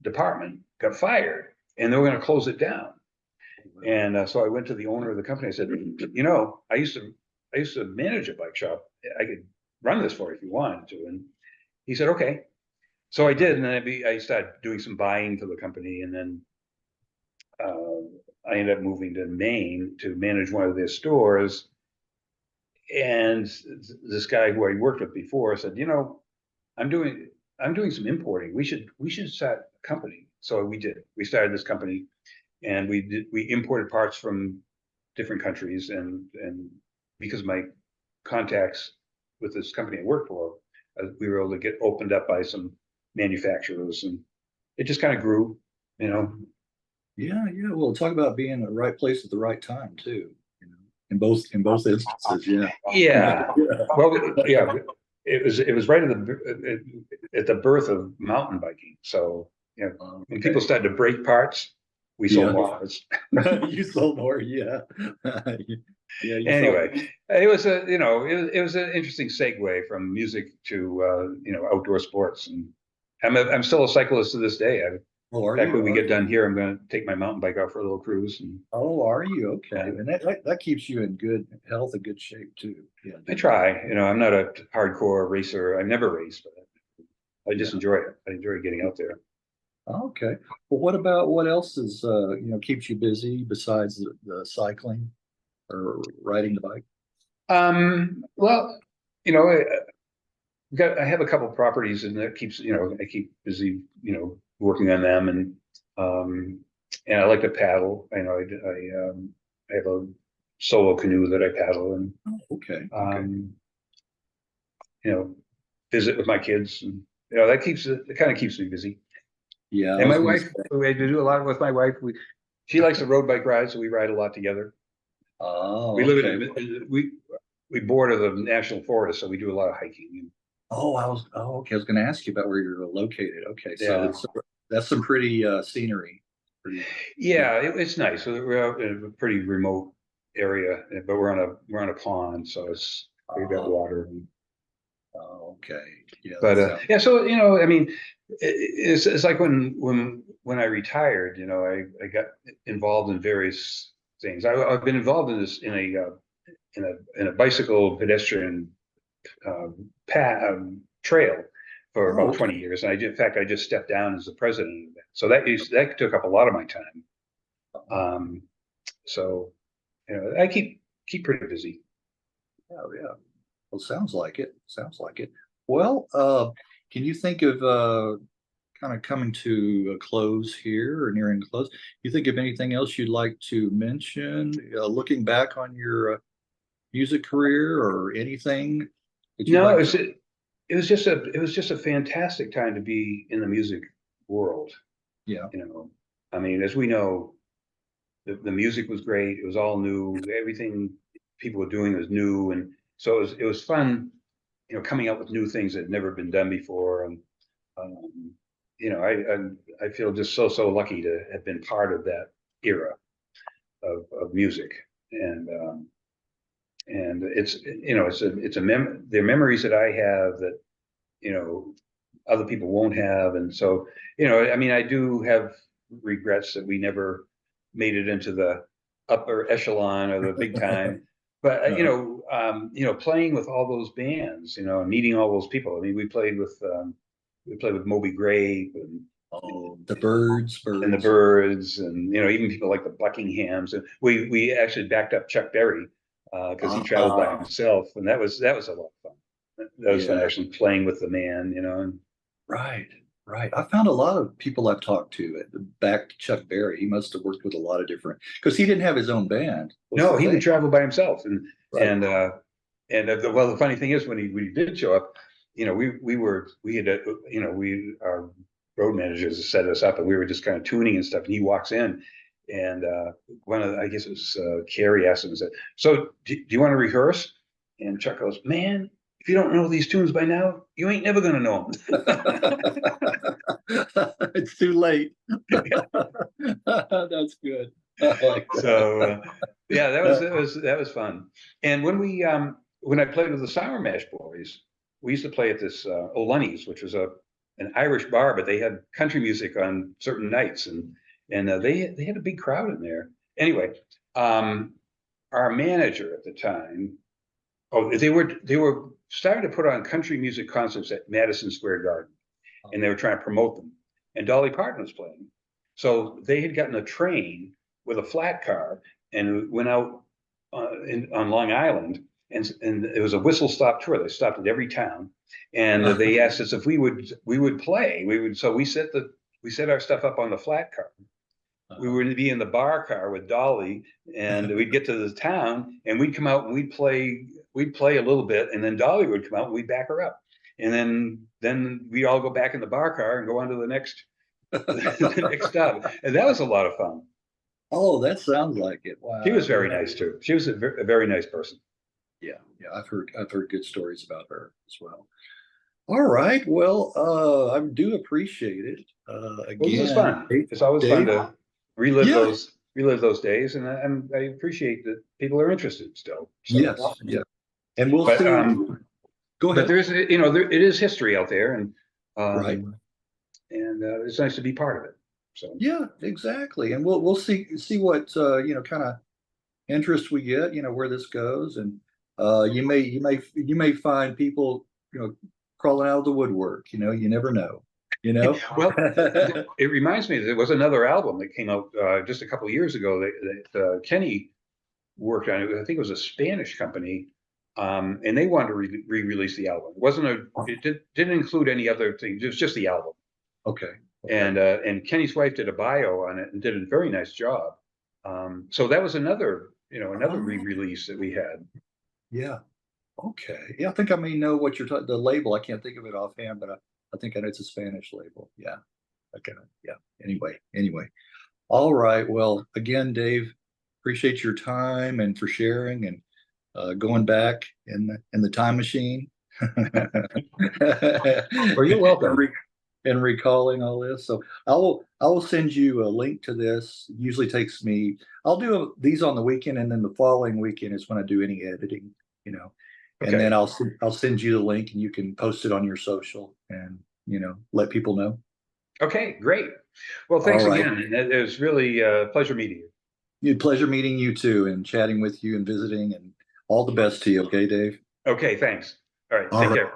department got fired, and they were going to close it down. And so I went to the owner of the company. I said, you know, I used to manage a bike shop. I could run this for you if you wanted to. And he said, okay. So I did, and then I started doing some buying for the company, and then I ended up moving to Maine to manage one of their stores. And this guy who I worked with before said, you know, I'm doing some importing. We should start a company. So we did. We started this company, and we imported parts from different countries, and because of my contacts with this company I worked for, we were able to get opened up by some manufacturers, and it just kind of grew, you know. Yeah, yeah. Well, talk about being in the right place at the right time too. You know, in both instances. Yeah. Yeah. Yeah. Well, yeah. It was right at the birth of mountain biking. So yeah, when people started to break parts, we sold more parts. You sold more, yeah. Yeah. You Anyway, it was it was an interesting segue from music to outdoor sports, and I'm still a cyclist to this day. Oh, are In fact, you? when we get Okay. done here, I'm going to take my mountain bike out for a little cruise. And Oh, are you? Okay. Yeah. And that keeps you in good health and good shape too. Yeah. I try. You know, I'm not a hardcore racer. I've never raced, but I just enjoy it. I enjoy getting out there. Okay. Well, what else is keeps you busy besides the cycling or riding the bike? Well, I have a couple properties, and that keeps, I keep busy, working on them, and I like to paddle. I have a solo canoe that I paddle, and Oh, okay. you know, visit with my kids, and it kind of keeps me busy. Yeah, I And my was gonna wife, say. I do a lot with my wife. She likes to road bike ride, so we ride a lot together. Oh, We live okay. we border the national forest, so we do a lot of hiking. Okay. I was gonna ask you about where you're located. Okay, so Yeah. that's some pretty scenery. Pretty, yeah. Yeah, it's nice. So we're out in a pretty remote area, but we're on a pond, so we've got Uh, water. okay. Yeah, that But sounds. yeah, so I mean, it's like when I retired, I got involved in various things. I've been involved in this in a bicycle pedestrian trail for Oh, about okay. 20 years. And in fact, I just stepped down as the president of that. So that took up a lot of my time. Um, so I keep pretty busy. Yeah, yeah. Well, sounds like it. Sounds like it. Well, can you think of kind of coming to a close here or nearing close? You think of anything else you'd like to mention, looking back on your music career or anything that you'd No, like to? it was just a fantastic time to be in the music world. Yeah. I mean, as we know, the music was great. It was all new. Everything people were doing was new, and so it was fun, coming up with new things that had never been done before. And um, I feel just so lucky to have been part of that era of music. And they're memories that I have that other people won't have. And so I mean, I do have regrets that we never made it into the upper echelon or the big time. But playing with all those bands, meeting all those people. I mean, we played with Moby Grape Oh, the birds, and the birds. Byrds, and even people like the Buckinghams. And we actually backed up Chuck Berry because he traveled by Ah, himself, and that was a lot of fun. That was fun yeah, actually playing with the man, And right, right. I found a lot of people I've talked to back to Chuck Berry. He must have worked with a lot of different because he didn't have his own band. Was no, the he would thing. travel by himself, and Right. and uh, well, the funny thing is when he did show up, we had our road managers set us up, and we were just kind of tuning and stuff. And he walks in, and I guess it was Carey asked him, said, "So do you want to rehearse?" And Chuck goes, "Man, if you don't know these tunes by now, you ain't never gonna know It's too late. That's good. I like them. that. So yeah, that was fun. And when I played with the Sour Mash Boys, we used to play at this O'Lunny's, which was an Irish bar, but they had country music on certain nights, and they had a big crowd in there. Anyway, our manager at the time, they were starting to put on country music concerts at Madison Square Garden, and they were trying to promote them. And Dolly Parton was playing, so they had gotten a train with a flat car and went out on Long Island, and it was a whistle stop tour. They stopped at every town, and they asked us if we would play. So we set our stuff up on the flat car. We were to be in the bar car with Dolly, and we'd get to the town, and we'd come out and we'd play a little bit, and then Dolly would come out and we'd back her up, and then we all go back in the bar car and go on to the next the next stop, and that was a lot of fun. Oh, that sounds like it. Wow. She was very nice too. She was a very nice person. Yeah, yeah. I've heard good stories about her as well. All right. Well, I do appreciate it. Well, this Again, is fun. It's always fun Dave? to relive Yeah. those days, and I appreciate that people are interested still. So. Yes, yeah. And we'll But, see. Go But ahead. there's it is history out there, and Right. and it's nice to be part of it. So Yeah, exactly. And we'll see what kind of interest we get, where this goes. And you may find people, crawling out of the woodwork, you never know, well, it reminds me that there was another album that came out just a couple of years ago that Kenny worked on. I think it was a Spanish company, and they wanted to re-release the album. It didn't include any other things. It was just the album. Okay. And Kenny's wife did a bio on it and did a very nice job. So that was another re-release that we had. Yeah. Okay. Yeah, I think I may know what you're talking. The label, I can't think of it offhand, but I think I know it's a Spanish label. Yeah. Okay. Yeah. Anyway. All right. Well, again, Dave, appreciate your time and for sharing and going back in the time machine. Well, you're welcome. And recalling all this. So I will send you a link to this. Usually takes me, I'll do these on the weekend, and then the following weekend is when I do any editing, Okay. and then I'll send you the link, and you can post it on your social and, let people know. Okay, great. Well, thanks All right. again. It was really a pleasure meeting you. Pleasure meeting you too, and chatting with you and visiting, and all the best to you. Okay, Dave? Okay, thanks. All right, All take right. care.